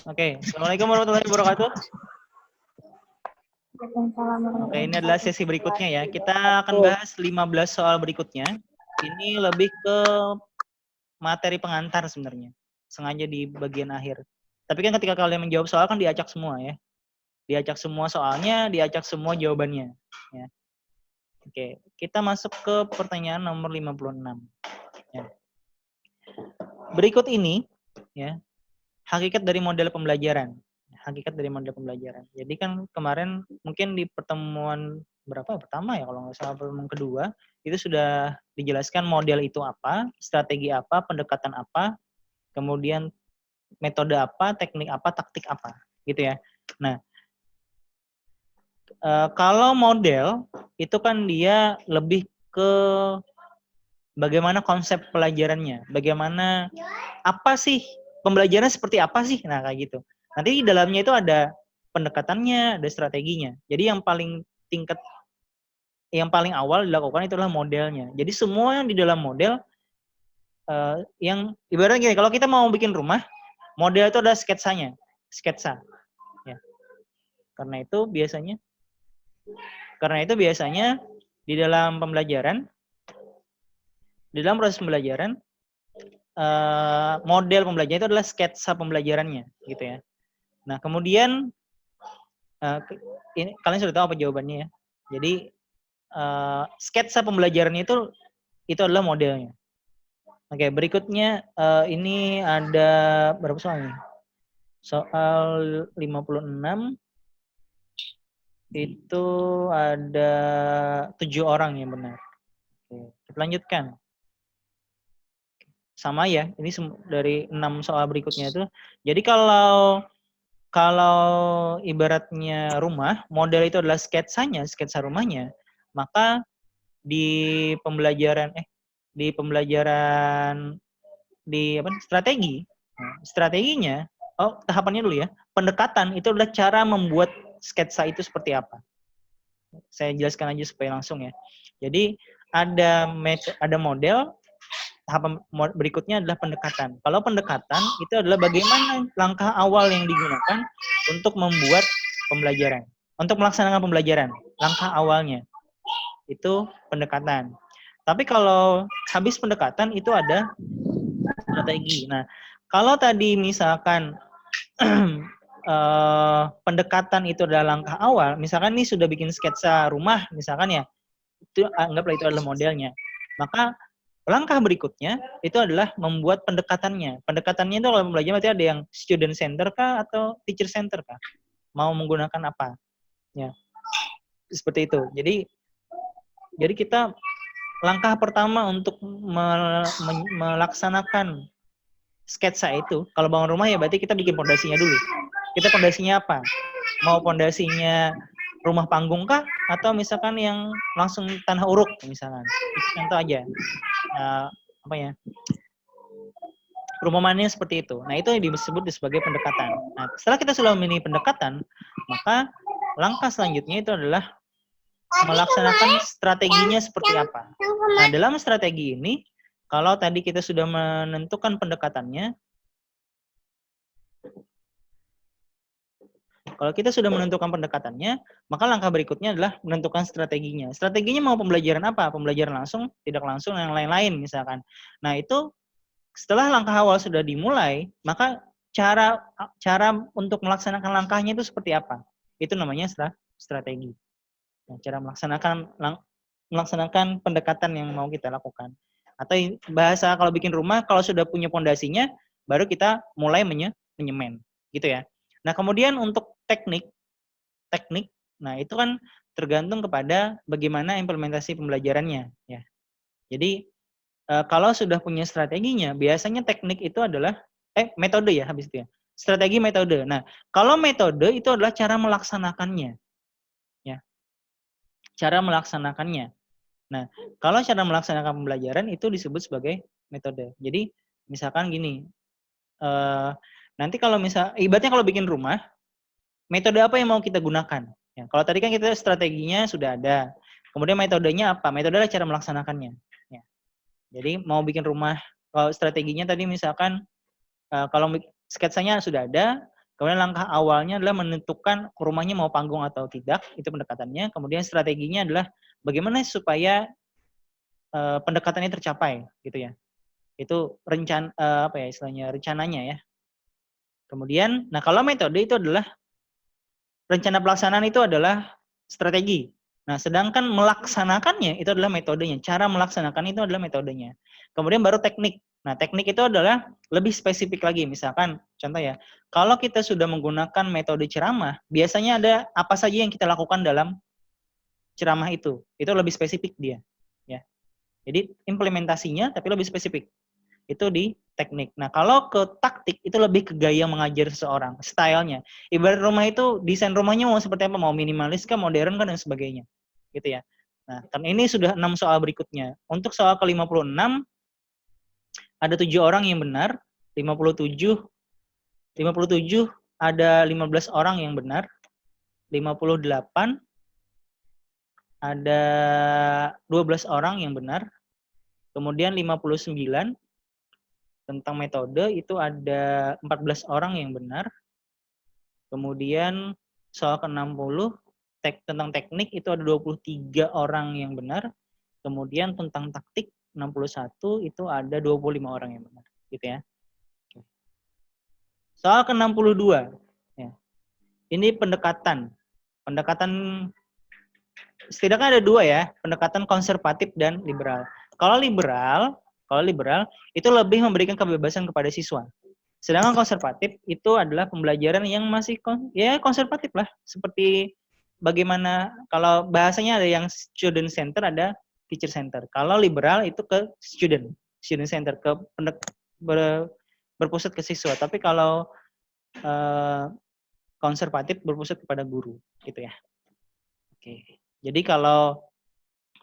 Oke, Assalamualaikum warahmatullahi wabarakatuh. Oke, ini adalah sesi berikutnya ya. Kita akan bahas 15 soal berikutnya. Ini lebih ke materi pengantar sebenarnya. Sengaja di bagian akhir. Tapi kan ketika kalian menjawab soal kan diacak semua ya. Diacak semua soalnya, diacak semua jawabannya. Ya. Oke, kita masuk ke pertanyaan nomor 56. Ya. Berikut ini ya, hakikat dari model pembelajaran. Hakikat dari model pembelajaran. Jadi kan kemarin mungkin di pertemuan pertama ya kalau nggak salah, pertemuan kedua itu sudah dijelaskan model itu apa, strategi apa, pendekatan apa, kemudian metode apa, teknik apa, taktik apa, gitu ya. Nah, kalau model itu kan dia lebih ke bagaimana konsep pelajarannya, bagaimana apa sih pembelajaran seperti apa sih, nah kayak gitu. Nanti di dalamnya itu ada pendekatannya, ada strateginya. Jadi yang paling awal dilakukan itu adalah modelnya. Jadi semua yang di dalam model yang ibaratnya gini, kalau kita mau bikin rumah, model itu ada sketsanya, sketsa. Ya. Karena itu biasanya di dalam pembelajaran, di dalam proses pembelajaran, model pembelajaran itu adalah sketsa pembelajarannya, gitu ya. Nah kemudian ini kalian sudah tahu apa jawabannya ya. Jadi sketsa pembelajarannya itu adalah modelnya. Oke, berikutnya ini ada berapa soal nih? Soal 56 itu ada 7 orang yang benar. Oke, kita lanjutkan. Sama ya, ini dari 6 soal berikutnya itu. Jadi kalau ibaratnya rumah, model itu adalah sketsanya, sketsa rumahnya, maka di pembelajaran strategi. Nah, strateginya, tahapannya dulu ya. Pendekatan itu adalah cara membuat sketsa itu seperti apa. Saya jelaskan aja supaya langsung ya. Jadi ada model, tahapan berikutnya adalah pendekatan. Kalau pendekatan itu adalah bagaimana langkah awal yang digunakan untuk membuat pembelajaran, untuk melaksanakan pembelajaran, langkah awalnya. Itu pendekatan. Tapi kalau habis pendekatan itu ada strategi. Nah, kalau tadi misalkan pendekatan itu adalah langkah awal, misalkan ini sudah bikin sketsa rumah, misalkan ya, itu anggaplah itu adalah modelnya. Maka langkah berikutnya itu adalah membuat pendekatannya. Pendekatannya itu kalau belajar berarti ada yang student center kah atau teacher center kah? Mau menggunakan apa? Ya, seperti itu. Jadi kita langkah pertama untuk melaksanakan sketsa itu, kalau bangun rumah ya berarti kita bikin pondasinya dulu. Kita pondasinya apa? Mau pondasinya rumah panggung kah? Atau misalkan yang langsung tanah uruk misalkan. Contoh aja. Apa ya? Perumpamannya seperti itu. Nah, itu yang disebut sebagai pendekatan. Nah, setelah kita sudah memilih pendekatan, maka langkah selanjutnya itu adalah melaksanakan strateginya seperti apa. Nah, dalam strategi ini, kalau tadi kita sudah menentukan pendekatannya, maka langkah berikutnya adalah menentukan strateginya. Strateginya mau pembelajaran apa? Pembelajaran langsung, tidak langsung, yang lain-lain misalkan. Nah, itu setelah langkah awal sudah dimulai, maka cara untuk melaksanakan langkahnya itu seperti apa? Itu namanya strategi. Nah, cara melaksanakan pendekatan yang mau kita lakukan. Atau bahasa kalau bikin rumah, kalau sudah punya pondasinya, baru kita mulai menyemen, gitu ya. Nah, kemudian untuk teknik, nah itu kan tergantung kepada bagaimana implementasi pembelajarannya, ya. Jadi kalau sudah punya strateginya, biasanya teknik itu adalah metode ya habis itu ya. Strategi, metode. Nah, kalau metode itu adalah cara melaksanakannya, ya. Cara melaksanakannya. Nah, kalau cara melaksanakan pembelajaran itu disebut sebagai metode. Jadi, misalkan gini, nanti kalau ibaratnya kalau bikin rumah, metode apa yang mau kita gunakan? Ya, kalau tadi kan kita strateginya sudah ada. Kemudian metodenya apa? Metode adalah cara melaksanakannya. Ya. Jadi mau bikin rumah, kalau strateginya tadi misalkan kalau sketsanya sudah ada, Kemudian langkah awalnya adalah menentukan rumahnya mau panggung atau tidak, itu pendekatannya. Kemudian strateginya adalah bagaimana supaya pendekatannya tercapai, gitu ya. Itu istilahnya rencananya ya. Kemudian, nah kalau metode itu adalah rencana pelaksanaan itu adalah strategi. Nah, sedangkan melaksanakannya itu adalah metodenya. Cara melaksanakan itu adalah metodenya. Kemudian baru teknik. Nah, teknik itu adalah lebih spesifik lagi. Misalkan, contoh ya, kalau kita sudah menggunakan metode ceramah, biasanya ada apa saja yang kita lakukan dalam ceramah itu. Itu lebih spesifik dia. Ya. Jadi implementasinya tapi lebih spesifik. Itu di teknik. Nah, kalau ke taktik itu lebih ke gaya mengajar seseorang, stylenya. Ibarat rumah itu desain rumahnya mau seperti apa, mau minimalis kah, modern kan dan sebagainya. Gitu ya. Nah, kan ini sudah 6 soal berikutnya. Untuk soal ke-56 ada 7 orang yang benar, 57 ada 15 orang yang benar, 58 ada 12 orang yang benar. Kemudian 59 tentang metode itu ada 14 orang yang benar. Kemudian soal ke-60 tentang teknik itu ada 23 orang yang benar. Kemudian tentang taktik 61 itu ada 25 orang yang benar, gitu ya. Soal ke-62 ya. Ini pendekatan setidaknya ada 2 ya, pendekatan konservatif dan liberal. Kalau liberal itu lebih memberikan kebebasan kepada siswa. Sedangkan konservatif itu adalah pembelajaran yang masih konservatif lah. Seperti bagaimana kalau bahasanya ada yang student center, ada teacher center. Kalau liberal itu ke student center, ke berpusat ke siswa. Tapi kalau konservatif berpusat kepada guru, gitu ya. Oke. Jadi kalau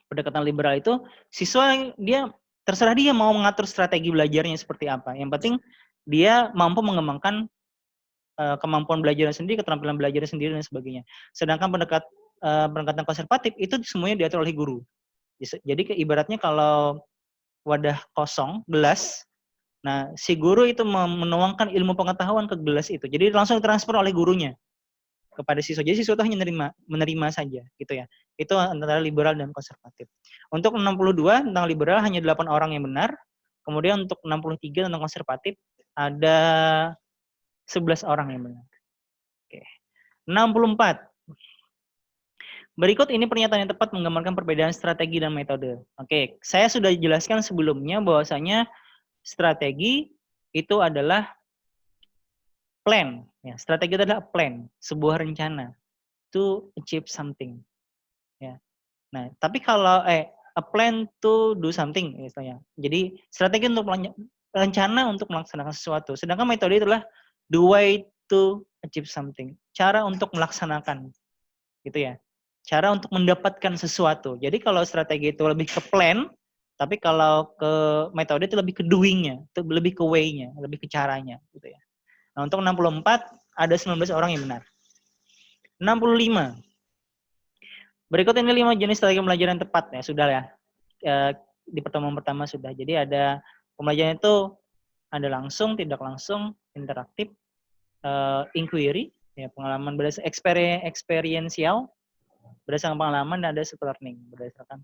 pendekatan liberal itu siswa dia terserah dia mau mengatur strategi belajarnya seperti apa. Yang penting dia mampu mengembangkan kemampuan belajarnya sendiri, keterampilan belajarnya sendiri dan sebagainya. Sedangkan pendekatan konservatif itu semuanya diatur oleh guru. Jadi ibaratnya kalau wadah kosong, gelas, nah si guru itu menuangkan ilmu pengetahuan ke gelas itu. Jadi langsung ditransfer oleh gurunya kepada siswa. Jadi siswa itu hanya menerima saja, gitu ya. Itu antara liberal dan konservatif. Untuk 62 tentang liberal hanya 8 orang yang benar. Kemudian untuk 63 tentang konservatif ada 11 orang yang benar. Oke. 64. Berikut ini pernyataan yang tepat menggambarkan perbedaan strategi dan metode. Oke, saya sudah jelaskan sebelumnya bahwasanya strategi itu adalah plan. Ya, strategi itu adalah plan, sebuah rencana to achieve something. Ya. Nah, tapi kalau a plan to do something istilahnya. Jadi strategi untuk rencana untuk melaksanakan sesuatu. Sedangkan metode itulah the way to achieve something. Cara untuk melaksanakan. Gitu ya. Cara untuk mendapatkan sesuatu. Jadi kalau strategi itu lebih ke plan, tapi kalau ke metode itu lebih ke doing-nya, lebih ke way-nya, lebih ke caranya gitu ya. Nah, untuk 64 ada 19 orang yang benar. 65. Berikut ini 5 jenis strategi pembelajaran tepat ya, sudah ya. Di pertemuan pertama sudah. Jadi ada pembelajaran itu ada langsung, tidak langsung, interaktif, inquiry, ya pengalaman berdasarkan experiential, berdasarkan pengalaman, dan ada self-learning berdasarkan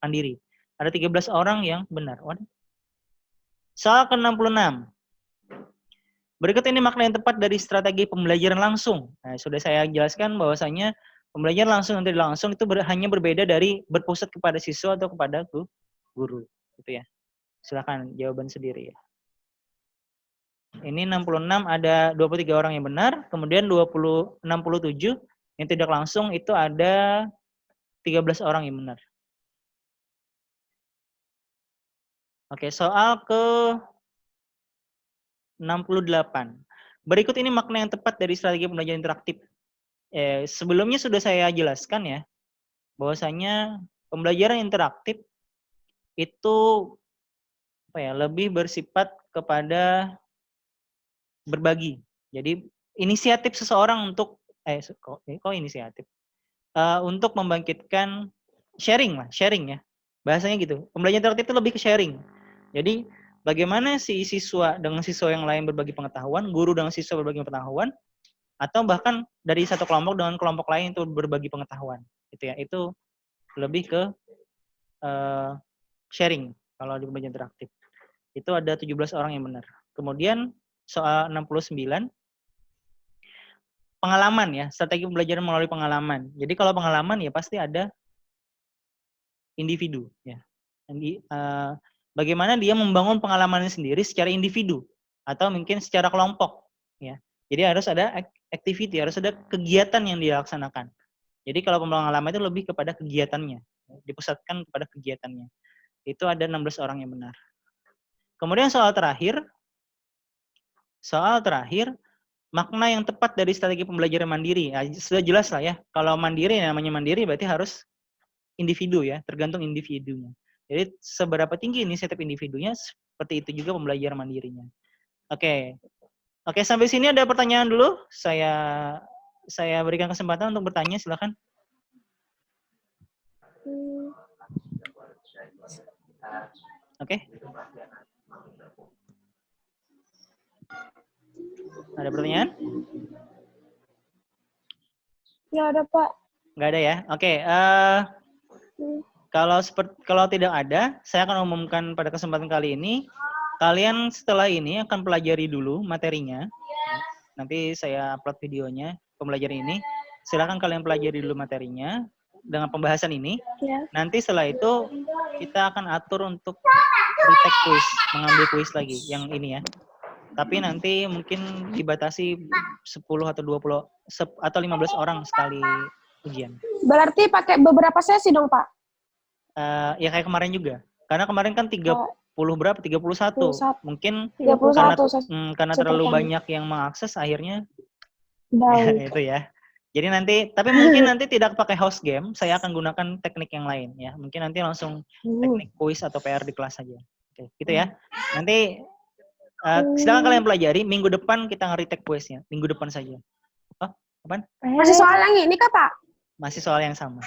mandiri. Ada 13 orang yang benar. Soal ke-66. Berikut ini makna yang tepat dari strategi pembelajaran langsung. Nah, sudah saya jelaskan bahwasanya pembelajaran langsung dan tidak langsung itu hanya berbeda dari berpusat kepada siswa atau kepada guru. Gitu ya. Silakan jawaban sendiri ya. Ini 66 ada 23 orang yang benar, kemudian 67 yang tidak langsung itu ada 13 orang yang benar. Oke, soal ke 68. Berikut ini makna yang tepat dari strategi pembelajaran interaktif. Sebelumnya sudah saya jelaskan ya, bahwasanya pembelajaran interaktif itu lebih bersifat kepada berbagi. Jadi inisiatif seseorang untuk inisiatif untuk membangkitkan sharing ya. Bahasanya gitu. Pembelajaran interaktif itu lebih ke sharing. Jadi bagaimana si siswa dengan siswa yang lain berbagi pengetahuan, guru dengan siswa berbagi pengetahuan, atau bahkan dari satu kelompok dengan kelompok lain itu berbagi pengetahuan, gitu ya. Itu lebih ke sharing kalau di pembelajaran interaktif. Itu ada 17 orang yang benar. Kemudian soal 69 pengalaman ya, strategi pembelajaran melalui pengalaman. Jadi kalau pengalaman ya pasti ada individu ya. Bagaimana dia membangun pengalamannya sendiri secara individu atau mungkin secara kelompok ya. Jadi harus ada activity, harus ada kegiatan yang dilaksanakan. Jadi kalau pengalaman itu lebih kepada kegiatannya, dipusatkan kepada kegiatannya. Itu ada 16 orang yang benar. Kemudian soal terakhir, makna yang tepat dari strategi pembelajaran mandiri. Ya, sudah jelas lah ya, kalau mandiri namanya mandiri berarti harus individu ya, tergantung individunya. Jadi seberapa tinggi inisiatif individunya, seperti itu juga pembelajaran mandirinya. Oke, sampai sini ada pertanyaan dulu. Saya berikan kesempatan untuk bertanya, silakan. Oke. Ada pertanyaan? Ya ada Pak. Nggak ada ya? Oke. Kalau tidak ada, saya akan umumkan pada kesempatan kali ini. Kalian setelah ini akan pelajari dulu materinya. Nanti saya upload videonya pembelajaran ini. Silakan kalian pelajari dulu materinya dengan pembahasan ini. Ya. Nanti setelah itu kita akan atur untuk retake quiz, mengambil quiz lagi yang ini ya. Tapi nanti mungkin dibatasi 10 atau 20 atau 15 orang sekali ujian. Berarti pakai beberapa sesi dong, Pak? Ya kayak kemarin juga. Karena kemarin kan 30 berapa? 31. Mungkin 31 karena terlalu banyak yang mengakses akhirnya baik. itu ya. Jadi nanti, tapi mungkin nanti tidak pakai host game, saya akan gunakan teknik yang lain ya. Mungkin nanti langsung teknik quiz atau PR di kelas saja. Oke, gitu ya. Nanti silakan kalian pelajari. Minggu depan kita nge-retake quiznya. Minggu depan saja. Oh, apaan? Masih soal yang ini kah, Pak? Masih soal yang sama.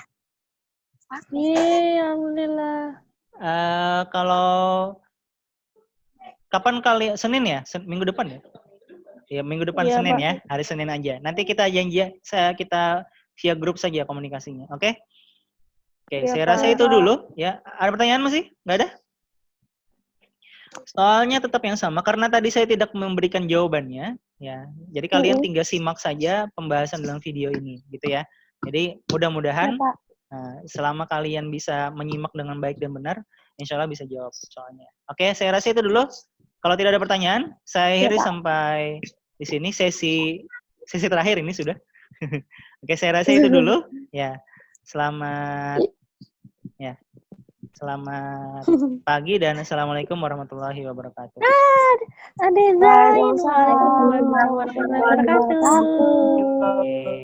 Alhamdulillah. Kalau kapan kali Senin ya? Minggu depan ya? Ya minggu depan Iya, Senin Pak. ya, hari Senin aja. Nanti kita janji, kita via grup saja komunikasinya, oke? Oke, Iya, saya Pak. rasa itu dulu ya. Ada pertanyaan masih? Nggak ada? Soalnya tetap yang sama karena tadi saya tidak memberikan jawabannya, ya. Jadi kalian tinggal simak saja pembahasan dalam video ini, gitu ya. Jadi mudah-mudahan selama kalian bisa menyimak dengan baik dan benar, insya Allah bisa jawab soalnya. Oke, saya rasa itu dulu. Kalau tidak ada pertanyaan, saya akhiri sampai di sini sesi terakhir ini sudah. Oke, saya rasa itu dulu. Ya, selamat pagi dan assalamualaikum warahmatullahi wabarakatuh. Waalaikumsalam warahmatullahi wabarakatuh.